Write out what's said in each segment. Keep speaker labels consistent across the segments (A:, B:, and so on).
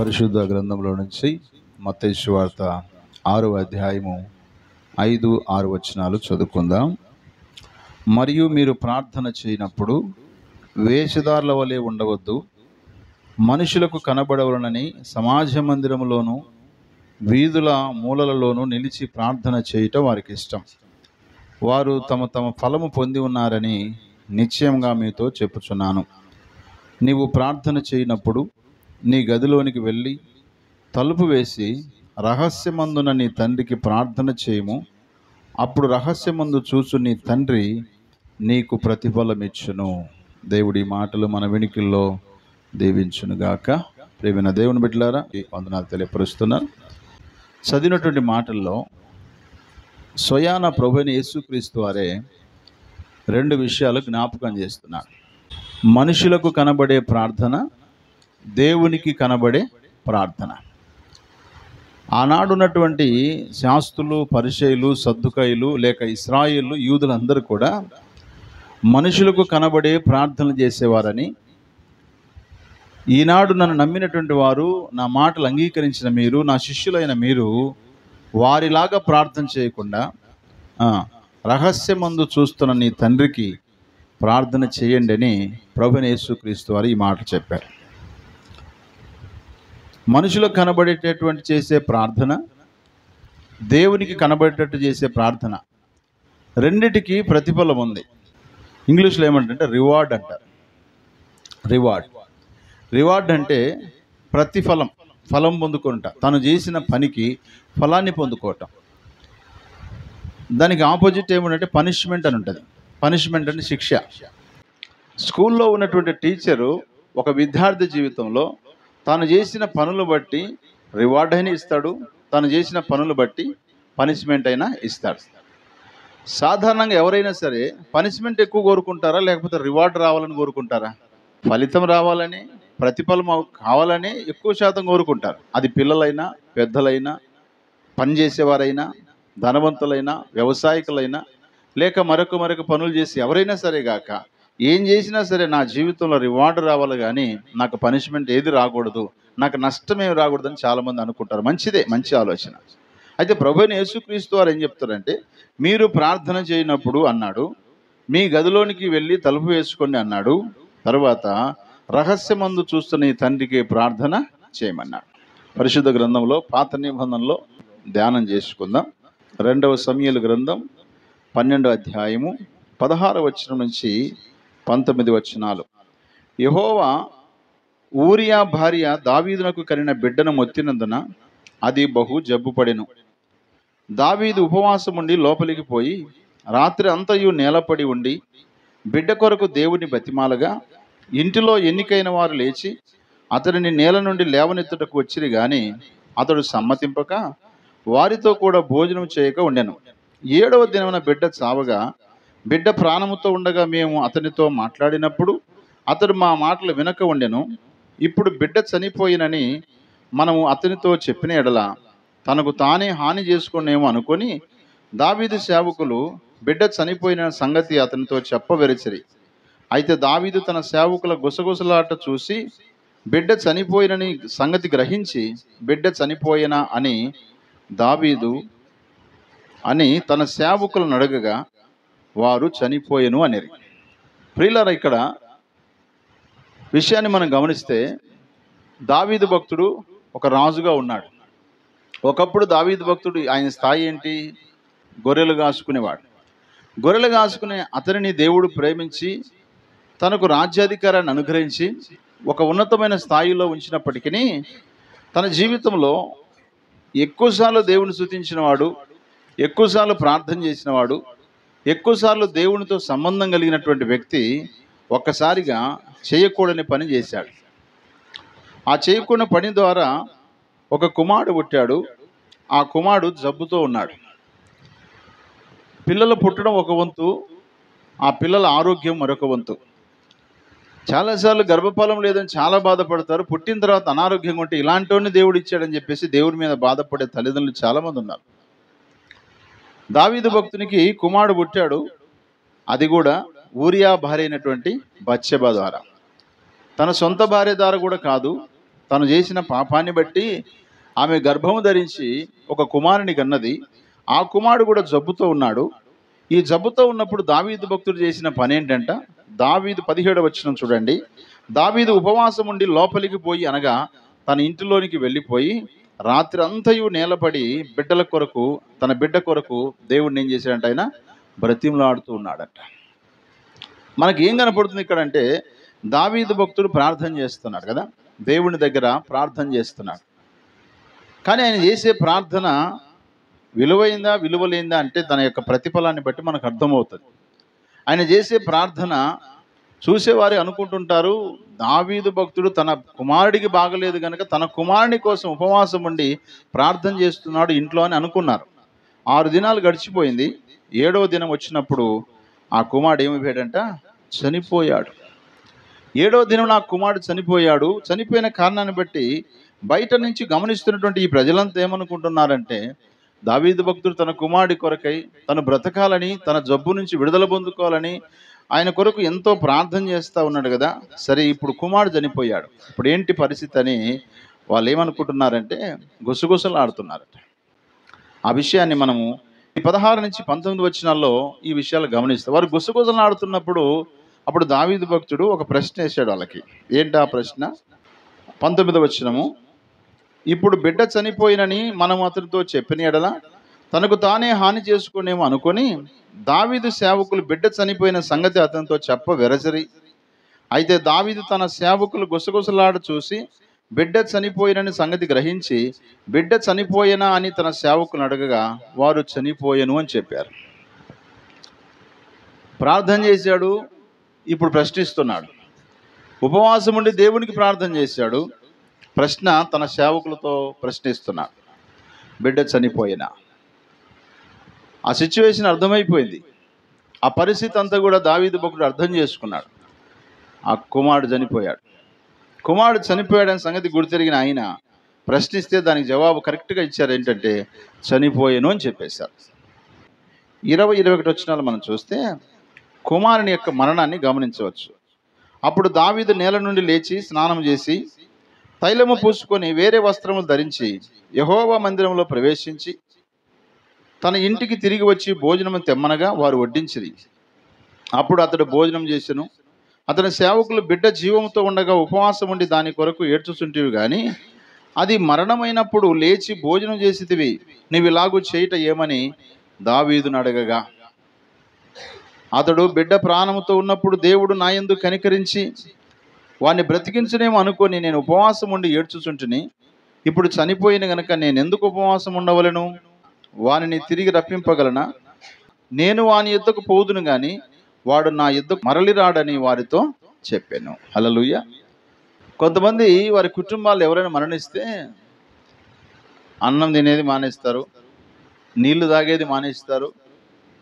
A: పరిశుద్ధ గ్రంథంలో నుంచి మత్తయి సువార్త 6వ అధ్యాయము 5-6 వచనాలు చదువుకుందాం. మరియు మీరు ప్రార్థన చేయనప్పుడు వేషధారుల వలె ఉండవద్దు, మనుషులకు కనబడవలనని సమాజ మందిరములోను వీధుల మూలలలోనూ నిలిచి ప్రార్థన చేయటం వారికి ఇష్టం. వారు తమ తమ ఫలము పొంది ఉన్నారని నిశ్చయంగా మీతో చెప్పుచున్నాను. నీవు ప్రార్థన చేయనప్పుడు నీ గదిలోనికి వెళ్ళి తలుపు వేసి రహస్యమందున నీ తండ్రికి ప్రార్థన చేయము. అప్పుడు రహస్యమందు చూచు నీ తండ్రి నీకు ప్రతిఫలమిచ్చును. దేవుడి మాటలు మన వెనుకల్లో దీవించునుగాక. ప్రియమైన దేవుని బిడ్డలారా, ఈ వందనాలు తెలియపరుస్తున్నాను. చదివినటువంటి మాటల్లో స్వయాన ప్రభువైన యేసుక్రీస్తు వారే 2 విషయాలు జ్ఞాపకం చేస్తున్నారు. మనుషులకు కనబడే ప్రార్థన, దేవునికి కనబడే ప్రార్థన. ఆనాడున్నటువంటి శాస్త్రులు, పరిసయ్యులు, సద్దుకయ్యులు లేక ఇశ్రాయేలు యూదులందరూ కూడా మనుషులకు కనబడే ప్రార్థనలు చేసేవారని, ఈనాడు నన్ను నమ్మినటువంటి వారు, నా మాటలు అంగీకరించిన మీరు, నా శిష్యులైన మీరు వారిలాగా ప్రార్థన చేయకుండా రహస్యమందు చూస్తున్న నీ తండ్రికి ప్రార్థన చేయండి అని ప్రభువైన యేసుక్రీస్తు వారు ఈ మాట చెప్పారు. మనుషులకు కనబడేటటువంటి చేసే ప్రార్థన, దేవునికి కనబడేటట్టు చేసే ప్రార్థన, రెండిటికి ప్రతిఫలం ఉంది. ఇంగ్లీష్లో ఏమంటే రివార్డ్ అంటారు. రివార్డ్ అంటే ప్రతిఫలం, ఫలం పొందుకుంటా, తను చేసిన పనికి ఫలాన్ని పొందుకోవటం. దానికి ఆపోజిట్ ఏమంటే పనిష్మెంట్ అని ఉంటుంది. పనిష్మెంట్ అంటే శిక్ష. స్కూల్లో ఉన్నటువంటి టీచరు ఒక విద్యార్థి జీవితంలో తాను చేసిన పనులు బట్టి రివార్డ్ అయినా ఇస్తాడు, తాను చేసిన పనులు బట్టి పనిష్మెంట్ అయినా ఇస్తాడు. సాధారణంగా ఎవరైనా సరే పనిష్మెంట్ ఎక్కువ కోరుకుంటారా, లేకపోతే రివార్డ్ రావాలని కోరుకుంటారా? ఫలితం రావాలని, ప్రతిఫలం కావాలని ఎక్కువ శాతం కోరుకుంటారు. అది పిల్లలైనా, పెద్దలైనా, పనిచేసేవారైనా, ధనవంతులైనా, వ్యవసాయకులైనా, లేక మరొక పనులు చేసి ఎవరైనా సరే గాక, ఏం చేసినా సరే నా జీవితంలో రివార్డు రావాలి కానీ నాకు పనిష్మెంట్ ఏది రాకూడదు, నాకు నష్టమేమి రాకూడదని చాలామంది అనుకుంటారు. మంచిదే, మంచి ఆలోచన. అయితే ప్రభువైన యేసుక్రీస్తు వారు ఏం చెప్తారంటే, మీరు ప్రార్థన చేయనప్పుడు అన్నాడు, మీ గదిలోనికి వెళ్ళి తలుపు వేసుకోండి అన్నాడు. తర్వాత రహస్యమందు చూస్తున్న ఈ తండ్రికి ప్రార్థన చేయమన్నాడు. పరిశుద్ధ గ్రంథంలో పాత నిబంధనలో ధ్యానం చేసుకుందాం. 2వ సమూయేలు గ్రంథం 12వ అధ్యాయము 16వ వచనం నుంచి 19 వచనాలు. యెహోవా ఊరియా భార్య దావీదునకు కనిన బిడ్డను మొత్తినందున అది బహు జబ్బుపడెను. దావీదు ఉపవాసముండి లోపలికి పోయి రాత్రి అంతయు నేలపడి ఉండి బిడ్డ కొరకు దేవుని బతిమాలగా, ఇంటిలో ఎన్నికైన వారు లేచి అతడిని నేల నుండి లేవనెత్తుటకు వచ్చిరి గాని అతడు సమ్మతింపక వారితో కూడా భోజనం చేయక ఉండెను. 7వ దినమున బిడ్డ చావగా, బిడ్డ ప్రాణముతో ఉండగా మేము అతనితో మాట్లాడినప్పుడు అతడు మా మాటలు వినక ఉండెను. ఇప్పుడు బిడ్డ చనిపోయినని మనము అతనితో చెప్పిన ఎడల తనకు తానే హాని చేసుకునేమో అనుకొని దావీదు సేవకులు బిడ్డ చనిపోయిన సంగతి అతనితో చెప్పవెరచిరి. అయితే దావీదు తన సేవకుల గుసగుసలాట చూసి బిడ్డ చనిపోయినని సంగతి గ్రహించి, బిడ్డ చనిపోయినా అని దావీదు అని తన సేవకులను అడగగా వారు చనిపోయెను అనేది. ప్రియులారా, ఇక్కడ విషయాన్ని మనం గమనిస్తే దావీదు భక్తుడు ఒక రాజుగా ఉన్నాడు. ఒకప్పుడు దావీదు భక్తుడు ఆయన స్థాయి ఏంటి? గొర్రెలు కాసుకునేవాడు. గొర్రెలు కాసుకునే అతనిని దేవుడు ప్రేమించి తనకు రాజ్యాధికారాన్ని అనుగ్రహించి ఒక ఉన్నతమైన స్థాయిలో ఉంచినప్పటికీ తన జీవితంలో ఎక్కువసార్లు దేవుని స్తుతించినవాడు, ఎక్కువసార్లు ప్రార్థన చేసినవాడు, ఎక్కువసార్లు దేవునితో సంబంధం కలిగినటువంటి వ్యక్తి ఒక్కసారిగా చేయకూడని పని చేశాడు. ఆ చేయకూడని పని ద్వారా ఒక కుమారుడు పుట్టాడు. ఆ కుమారుడు జబ్బుతో ఉన్నాడు. పిల్లలు పుట్టడం ఒక వంతు, ఆ పిల్లల ఆరోగ్యం మరొక వంతు. చాలాసార్లు గర్భఫలం లేదని చాలా బాధపడతారు. పుట్టిన తర్వాత అనారోగ్యంగా ఉంటే ఇలాంటి వాడిని దేవుడు ఇచ్చాడని చెప్పేసి దేవుడి మీద బాధపడే తల్లిదండ్రులు చాలామంది ఉన్నారు. దావీదు భక్తునికి కుమారుడు పుట్టాడు. అది కూడా ఊరియా భార్య అయినటువంటి బత్షెబ ద్వారా. తన సొంత భార్య ద్వారా కూడా కాదు, తను చేసిన పాపాన్ని బట్టి ఆమె గర్భము ధరించి ఒక కుమారుని కన్నది. ఆ కుమారుడు కూడా జబ్బుతో ఉన్నాడు. ఈ జబ్బుతో ఉన్నప్పుడు దావీదు భక్తుడు చేసిన పని ఏంటంట, దావీదు 17వ వచనం చూడండి. దావీదు ఉపవాసం ఉండి లోపలికి పోయి అనగా తన ఇంటిలోనికి వెళ్ళిపోయి రాత్రి అంతయు నేలపడి బిడ్డల కొరకు, తన బిడ్డ కొరకు దేవుడిని ఏం చేశాడంట, ఆయన బ్రతిమలాడుతూ ఉన్నాడట. మనకి ఏం కనపడుతుంది ఇక్కడ అంటే, దావీదు భక్తుడు ప్రార్థన చేస్తున్నాడు కదా, దేవుని దగ్గర ప్రార్థన చేస్తున్నాడు. కానీ ఆయన చేసే ప్రార్థన విలువైందా విలువలేందా అంటే తన యొక్క ప్రతిఫలాన్ని బట్టి మనకు అర్థమవుతుంది. ఆయన చేసే ప్రార్థన చూసేవారు అనుకుంటుంటారు, దావీదు భక్తుడు తన కుమారుడికి బాగలేదు కనుక తన కుమారుని కోసం ఉపవాసం ఉండి ప్రార్థన చేస్తున్నాడు ఇంట్లో అని అనుకున్నారు. 6 దినాలు గడిచిపోయింది. 7వ దినం వచ్చినప్పుడు ఆ కుమారుడు ఏమైపోయాడంట, చనిపోయాడు. 7వ దినం నా కుమారుడు చనిపోయాడు. చనిపోయిన కారణాన్ని బట్టి బయట నుంచి గమనిస్తున్నటువంటి ఈ ప్రజలంతా ఏమనుకుంటున్నారంటే, దావీదు భక్తుడు తన కుమారుడి కొరకై తను బ్రతకాలని, తన జబ్బు నుంచి విడుదల పొందుకోవాలని ఆయన కొరకు ఎంతో ప్రార్థన చేస్తూ ఉన్నాడు కదా, సరే ఇప్పుడు కుమారుడు చనిపోయాడు, ఇప్పుడు ఏంటి పరిస్థితి అని వాళ్ళు ఏమనుకుంటున్నారంటే గుసగుసలాడుతున్నారట. ఆ విషయాన్ని మనము ఈ 16 నుంచి 19 వచనాల్లో ఈ విషయాలు గమనిస్తాం. వారు గుసగుసలాడుతున్నప్పుడు అప్పుడు దావీదు భక్తుడు ఒక ప్రశ్న వేశాడు వాళ్ళకి. ఏంటి ఆ ప్రశ్న? 19వ వచనము. ఇప్పుడు బిడ్డ చనిపోయినని మనం అతనితో చెప్పిన ఎడల తనకు తానే హాని చేసుకునేమో అనుకొని దావీదు సేవకులు బిడ్డ చనిపోయిన సంగతి అతనితో చెప్ప వెరసరి. అయితే దావీదు తన సేవకులు గుసగుసలాడ చూసి బిడ్డ చనిపోయినని సంగతి గ్రహించి బిడ్డ చనిపోయినా అని తన సేవకులను అడగగా వారు చనిపోయెను అని చెప్పారు. ప్రార్థన చేశాడు, ఇప్పుడు ప్రశ్నిస్తున్నాడు. ఉపవాసం ఉండి దేవునికి ప్రార్థన చేశాడు, ప్రశ్న తన సేవకులతో ప్రశ్నిస్తున్నాడు, బిడ్డ చనిపోయినా. ఆ సిచ్యువేషన్ అర్థమైపోయింది. ఆ పరిస్థితి అంతా కూడా దావీదు భక్తుడు అర్థం చేసుకున్నాడు. ఆ కుమారుడు చనిపోయాడు. కుమారుడు చనిపోయాడనే సంగతి గుర్తెరిగిన ఆయన ప్రశ్నిస్తే దానికి జవాబు కరెక్ట్గా ఇచ్చారు. ఏంటంటే చనిపోయాను అని చెప్పేశారు. 20-21 వచనాలు మనం చూస్తే కుమారుని యొక్క మరణాన్ని గమనించవచ్చు. అప్పుడు దావీదు నేల నుండి లేచి స్నానం చేసి తైలము పూసుకొని వేరే వస్త్రములు ధరించి యెహోవా మందిరంలో ప్రవేశించి తన ఇంటికి తిరిగి వచ్చి భోజనము తెమ్మనగా వారు వడ్డించిరి. అప్పుడు అతడు భోజనం చేసెను. అతని సేవకులు బిడ్డ జీవంతో ఉండగా ఉపవాసం ఉండి దాని కొరకు ఏడ్చుచుంటివి కానీ అది మరణమైనప్పుడు లేచి భోజనం చేసితివి, నీవు ఇలాగూ చేయట ఏమని దావీదును అడగగా అతడు బిడ్డ ప్రాణముతో ఉన్నప్పుడు దేవుడు నా యందు కనికరించి వాడిని బ్రతికించనేమో అనుకొని నేను ఉపవాసం ఉండి ఏడ్చుచుంటిని. ఇప్పుడు చనిపోయిన గనుక నేను ఎందుకు ఉపవాసం ఉండవలను? వానిని తిరిగి రప్పింపగలనా? నేను వాని యుద్ధకు పోదును గాని వాడు నా యుద్ధకు మరలి రాడని వారితో చెప్పాను. హల్లెలూయా. కొంతమంది వారి కుటుంబాలు ఎవరైనా మరణిస్తే అన్నం తినేది మానేస్తారు, నీళ్లు తాగేది మానేస్తారు,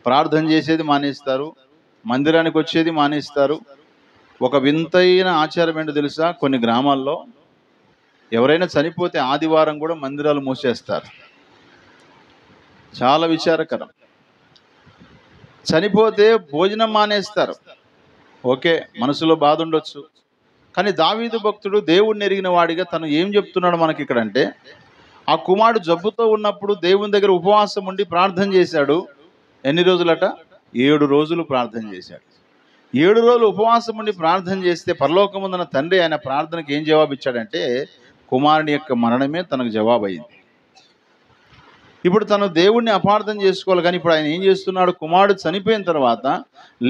A: ప్రార్థన చేసేది మానేస్తారు, మందిరానికి వచ్చేది మానేస్తారు. ఒక వింతైన ఆచారం ఏంటో తెలుసా? కొన్ని గ్రామాల్లో ఎవరైనా చనిపోతే ఆదివారం కూడా మందిరాలు మూసేస్తారు. చాలా విచారకరం. చనిపోతే భోజనం మానేస్తారు. ఓకే, మనసులో బాధ ఉండొచ్చు, కానీ దావీదు భక్తుడు దేవుణ్ణి ఎరిగిన వాడిగా తను ఏం చెప్తున్నాడు మనకి ఇక్కడ అంటే, ఆ కుమారుడు జబ్బుతో ఉన్నప్పుడు దేవుని దగ్గర ఉపవాసం ఉండి ప్రార్థన చేశాడు. ఎన్ని రోజులట? 7 రోజులు ప్రార్థన చేశాడు. 7 రోజులు ఉపవాసం ఉండి ప్రార్థన చేస్తే పరలోకముందున్న తండ్రి ఆయన ప్రార్థనకి ఏం జవాబు ఇచ్చాడంటే కుమారుని యొక్క మరణమే తనకు జవాబు అయింది. ఇప్పుడు తను దేవుణ్ణి అపార్థం చేసుకోవాలి, కానీ ఇప్పుడు ఆయన ఏం చేస్తున్నాడు? కుమారుడు చనిపోయిన తర్వాత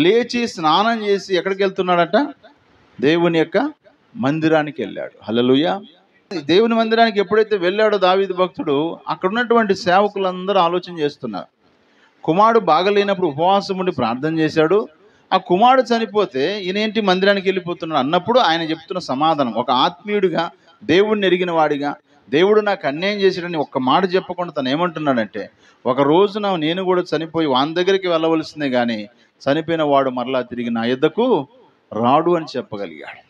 A: లేచి స్నానం చేసి ఎక్కడికి వెళ్తున్నాడట? దేవుని యొక్క మందిరానికి వెళ్ళాడు. హల్లెలూయా. దేవుని మందిరానికి ఎప్పుడైతే వెళ్ళాడో దావీదు భక్తుడు, అక్కడ ఉన్నటువంటి సేవకులందరూ ఆలోచన చేస్తున్నారు, కుమారుడు బాగలేనప్పుడు ఉపవాసం ఉండి ప్రార్థన చేశాడు, ఆ కుమారుడు చనిపోతే ఈయనేంటి మందిరానికి వెళ్ళిపోతున్నాడు అన్నప్పుడు ఆయన చెప్తున్న సమాధానం, ఒక ఆత్మీయుడిగా దేవుడిని ఎరిగిన వాడిగా దేవుడు నాకు అన్యాయం చేశాడని ఒక్క మాట చెప్పకుండా తను ఏమంటున్నాడంటే, ఒక రోజున నేను కూడా చనిపోయి వాని దగ్గరికి వెళ్ళవలసిందే కానీ చనిపోయిన వాడు మరలా తిరిగి నా యొద్దకు రాడు అని చెప్పగలిగాడు.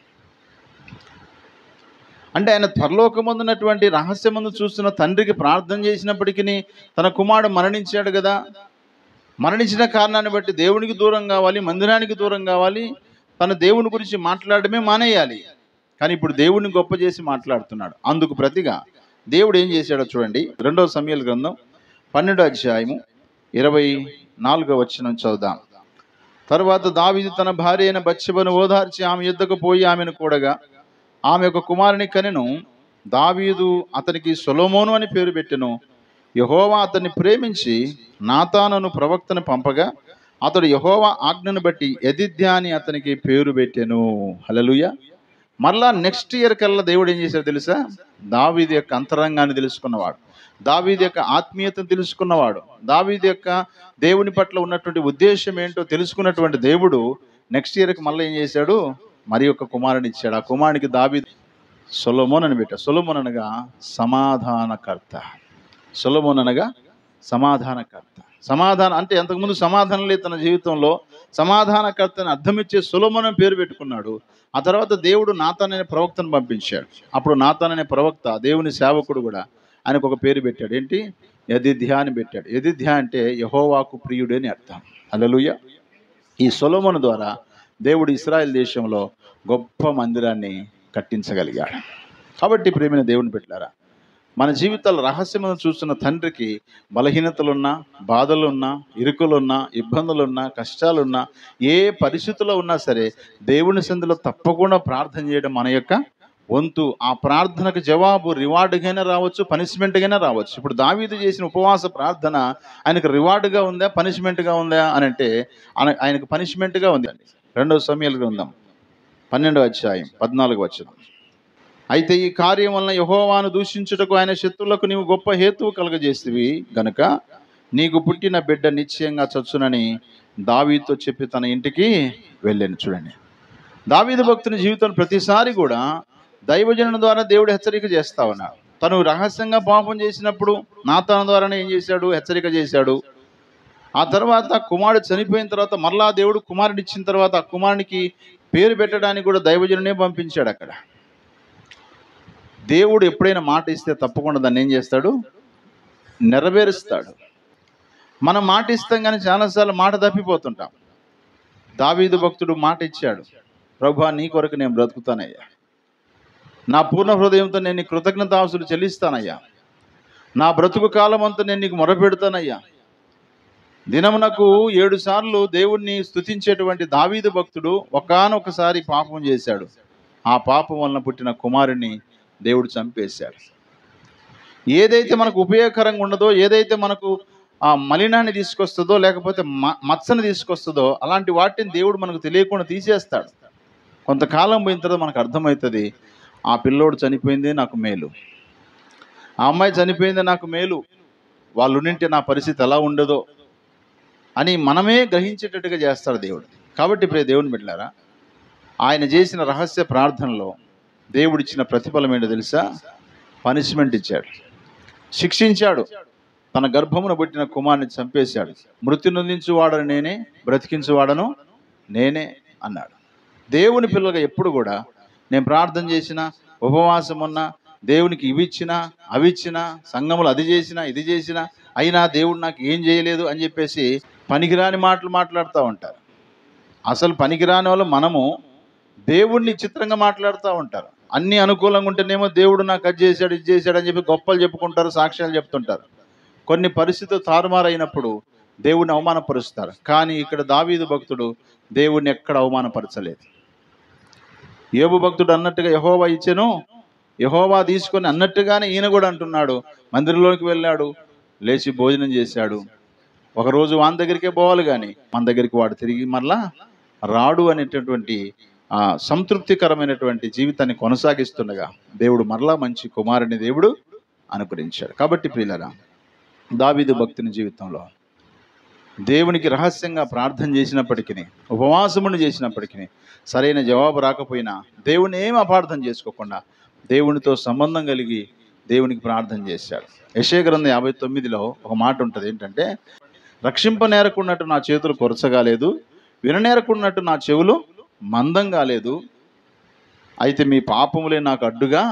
A: అంటే ఆయన పరలోకమందున్నటువంటి రహస్యమందు చూస్తున్న తండ్రికి ప్రార్థన చేసినప్పటికీ తన కుమారుడు మరణించాడు కదా, మరణించిన కారణాన్ని బట్టి దేవునికి దూరం కావాలి, మందిరానికి దూరం కావాలి, తన దేవుని గురించి మాట్లాడమే మానేయాలి. కానీ ఇప్పుడు దేవుడిని గొప్ప చేసి మాట్లాడుతున్నాడు. అందుకు ప్రతిగా దేవుడు ఏం చేశాడో చూడండి. 2 సమూయేలు గ్రంథం 12వ అధ్యాయము 24వ వచనం చదువుదాం. తరువాత దావీదు తన భార్య అయిన బత్షెబను ఓదార్చి ఆమె యుద్ధకు పోయి ఆమెను కూడగా ఆమె ఒక కుమారుని కనెను. దావీదు అతనికి సొలొమోను అని పేరు పెట్టెను. యెహోవా అతన్ని ప్రేమించి నాతానును ప్రవక్తను పంపగా అతడు యెహోవా ఆజ్ఞను బట్టి యెదిద్యా అని అతనికి పేరు పెట్టెను. హల్లెలూయా. మరలా నెక్స్ట్ ఇయర్ కల్లా దేవుడు ఏం చేశాడు తెలుసా? దావీదు యొక్క అంతరంగాన్ని తెలుసుకున్నవాడు, దావీదు యొక్క ఆత్మీయతను తెలుసుకున్నవాడు, దావీదు యొక్క దేవుని పట్ల ఉన్నటువంటి ఉద్దేశం ఏంటో తెలుసుకున్నటువంటి దేవుడు నెక్స్ట్ ఇయర్కి మళ్ళీ ఏం చేశాడు? మరి ఒక కుమారుని ఇచ్చాడు. ఆ కుమారునికి దావీదు సొలొమోన్ అని పెట్టాడు. సొలొమోన్ అనగా సమాధానకర్త. సొలొమోన్ అనగా సమాధానకర్త. సమాధానం అంటే అంతకుముందు సమాధానం లేదు తన జీవితంలో. సమాధానకర్తని అర్థమిచ్చే సొలొమోన్ అని పేరు పెట్టుకున్నాడు. ఆ తర్వాత దేవుడు నాతాన్ అనే ప్రవక్తను పంపించాడు. అప్పుడు నాతాన్ అనే ప్రవక్త దేవుని సేవకుడు కూడా ఆయనకు ఒక పేరు పెట్టాడు. ఏంటి? యెదిద్యా అని పెట్టాడు. యెదిద్యా అంటే యెహోవాకు ప్రియుడు అని అర్థం. హల్లెలూయా. ఈ సొలొమోను ద్వారా దేవుడు ఇశ్రాయేల్ దేశంలో గొప్ప మందిరాన్ని కట్టించగలిగాడు. కాబట్టి ప్రియమైన దేవుని బిడ్డలారా, మన జీవితాల రహస్యమును చూస్తున్న తండ్రికి బలహీనతలున్నా, బాధలున్నా, ఇరుకులున్నా, ఇబ్బందులున్నా, కష్టాలున్నా, ఏ పరిస్థితుల్లో ఉన్నా సరే దేవుని సన్నిధిలో తప్పకుండా ప్రార్థన చేయడం మన యొక్క వంతు. ఆ ప్రార్థనకు జవాబు రివార్డుగానే రావచ్చు, పనిష్మెంట్గానే రావచ్చు. ఇప్పుడు దావీదు చేసిన ఉపవాస ప్రార్థన ఆయనకు రివార్డుగా ఉందా, పనిష్మెంట్గా ఉందా అని అంటే ఆయనకు పనిష్మెంట్గా ఉంది. 2 సమూయేలు గ్రంథం 12వ అధ్యాయం 14వ వచనం. అయితే ఈ కార్యం వలన యెహోవాను దూషించుటకు ఆయన శత్రువులకు నీవు గొప్ప హేతువు కలుగజేసివి గనుక నీకు పుట్టిన బిడ్డ నిశ్చయంగా చచ్చునని దావీదుతో చెప్పి తన ఇంటికి వెళ్ళాను. చూడండి, దావీదు భక్తుని జీవితం ప్రతిసారి కూడా దైవజనుల ద్వారా దేవుడు హెచ్చరిక చేస్తా ఉన్నాడు. తను రహస్యంగా పాపం చేసినప్పుడు నాతాను ద్వారానే ఏం చేశాడు? హెచ్చరిక చేశాడు. ఆ తర్వాత కుమారుడు చనిపోయిన తర్వాత మరలా దేవుడు కుమారుడు ఇచ్చిన తర్వాత ఆ కుమారునికి పేరు పెట్టడానికి కూడా దైవజనునే పంపించాడు. అక్కడ దేవుడు ఎప్పుడైనా మాట ఇస్తే తప్పకుండా దాన్ని ఏం చేస్తాడు? నెరవేరుస్తాడు. మనం మాట ఇస్తాం కానీ చాలాసార్లు మాట తప్పిపోతుంటాం. దావీదు భక్తుడు మాట ఇచ్చాడు, ప్రభువా నీ కొరకు నేను బ్రతుకుతానయ్యా, నా పూర్ణ హృదయంతో నేను నీ కృతజ్ఞతాస్తులు చెల్లిస్తానయ్యా, నా బ్రతుకు కాలం అంతా నేను నీకు మొరపెడతానయ్యా. దినమునకు 7 సార్లు దేవుణ్ణి స్తుతించేటువంటి దావీదు భక్తుడు ఒకానొకసారి పాపం చేశాడు. ఆ పాపం వలన పుట్టిన కుమారుని దేవుడు చంపేశాడు. ఏదైతే మనకు ఉపయోగకరంగా ఉండదో, ఏదైతే మనకు ఆ మలినాన్ని తీసుకొస్తుందో, లేకపోతే మచ్చను తీసుకొస్తుందో, అలాంటి వాటిని దేవుడు మనకు తెలియకుండా తీసేస్తాడు. కొంతకాలం పోయిన తర్వాత మనకు అర్థమవుతుంది, ఆ పిల్లోడు చనిపోయిందే నాకు మేలు, ఆ అమ్మాయి చనిపోయిందే నాకు మేలు, వాళ్ళు ఉండింటే నా పరిస్థితి ఎలా ఉండదో అని మనమే గ్రహించేటట్టుగా చేస్తాడు దేవుడు. కాబట్టి ఇప్పుడు దేవుని బిడ్డలారా, ఆయన చేసిన రహస్య ప్రార్థనలో దేవుడిచ్చిన ప్రతిఫలం ఏంటో తెలుసా? పనిష్మెంట్ ఇచ్చాడు, శిక్షించాడు. తన గర్భమును పుట్టిన కుమారుని చంపేశాడు. మృతి నొందించువాడను నేనే, బ్రతికించువాడను నేనే అన్నాడు. దేవుని పిల్లలుగా ఎప్పుడు కూడా నేను ప్రార్థన చేసిన, ఉపవాసం ఉన్నా, దేవునికి ఇవి ఇచ్చినా అవి ఇచ్చినా, సంఘములు అది చేసినా ఇది చేసినా, అయినా దేవుడు నాకు ఏం చేయలేదు అని చెప్పేసి పనికిరాని మాటలు మాట్లాడుతూ ఉంటారు. అసలు పనికిరాని వాళ్ళు మనము దేవుణ్ణి చిత్రంగా మాట్లాడుతూ ఉంటారు. అన్ని అనుకూలంగా ఉంటేనేమో దేవుడు నాకు అది చేశాడు ఇది చేశాడు అని చెప్పి గొప్పలు చెప్పుకుంటారు, సాక్ష్యాలు చెప్తుంటారు. కొన్ని పరిస్థితులు తారుమారైనప్పుడు దేవుడిని అవమానపరుస్తారు. కానీ ఇక్కడ దావీదు భక్తుడు దేవుడిని ఎక్కడ అవమానపరచలేదు. యోబు భక్తుడు అన్నట్టుగా యెహోవా ఇచ్చెను, యెహోవా తీసుకొని అన్నట్టుగానే ఈయన కూడా అంటున్నాడు. మందిరంలోకి వెళ్ళాడు, లేచి భోజనం చేశాడు. ఒకరోజు వాని దగ్గరికే పోవాలి కానీ మన దగ్గరికి వాడు తిరిగి మరలా రాడు అనేటటువంటి సంతృప్తికరమైనటువంటి జీవితాన్ని కొనసాగిస్తుండగా దేవుడు మరలా మంచి కుమారుని దేవుడు అనుగ్రహించాడు. కాబట్టి ప్రియులారా, దావీదు భక్తుని జీవితంలో దేవునికి రహస్యంగా ప్రార్థన చేసినప్పటికీ, ఉపవాసమును చేసినప్పటికీ సరైన జవాబు రాకపోయినా దేవుని ఏం అపార్థం చేసుకోకుండా దేవునితో సంబంధం కలిగి దేవునికి ప్రార్థన చేశాడు. యెషయా గ్రంథం 59లో ఒక మాట ఉంటుంది, ఏంటంటే రక్షింపనేరకున్నట్టు నా చేతులు కొరచగాలేదు, విననేరకున్నట్టు నా చెవులు మందం కాలేదు, అయితే మీ పాపములే నాకు అడ్డుగా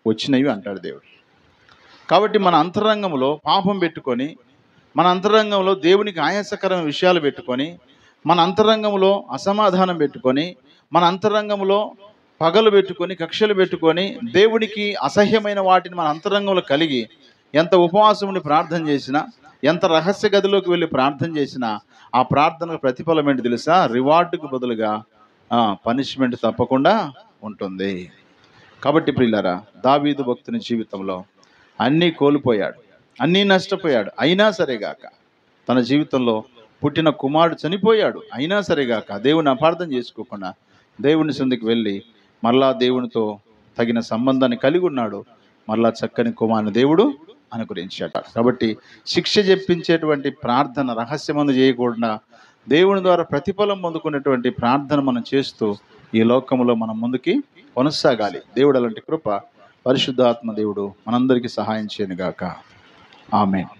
A: వచ్చినవి అంటాడు దేవుడు. కాబట్టి మన అంతరంగంలో పాపం పెట్టుకొని, మన అంతరంగంలో దేవునికి ఆయాసకరమైన విషయాలు పెట్టుకొని, మన అంతరంగంలో అసమాధానం పెట్టుకొని, మన అంతరంగంలో పగలు పెట్టుకొని, కక్షలు పెట్టుకొని, దేవునికి అసహ్యమైన వాటిని మన అంతరంగంలో కలిగి ఎంత ఉపవాసం ఉండి ప్రార్థన చేసినా, ఎంత రహస్య గదిలోకి వెళ్ళి ప్రార్థన చేసినా, ఆ ప్రార్థనకు ప్రతిఫలం ఏంటి తెలుసా? రివార్డుకు బదులుగా పనిష్మెంట్ తప్పకుండా ఉంటుంది. కాబట్టి ప్రియులారా, దావీదు భక్తుని జీవితంలో అన్నీ కోల్పోయాడు, అన్నీ నష్టపోయాడు. అయినా సరేగాక తన జీవితంలో పుట్టిన కుమారుడు చనిపోయాడు. అయినా సరేగాక దేవుని అపార్థం చేసుకోకుండా దేవుని సందుకు వెళ్ళి మరలా దేవునితో తగిన సంబంధాన్ని కలిగి ఉన్నాడు. మరలా చక్కని కుమారుని దేవుడు అనుగ్రహించాడు. కాబట్టి శిక్ష చెప్పించేటువంటి ప్రార్థన రహస్యమందు చేయకుండా దేవుని ద్వారా ప్రతిఫలం పొందుకునేటువంటి ప్రార్థన మనం చేస్తూ ఈ లోకంలో మనం ముందుకి కొనసాగాలి. దేవుడు అలాంటి కృప పరిశుద్ధాత్మ దేవుడు మనందరికీ సహాయం చేయనుగాక. ఆమేన్.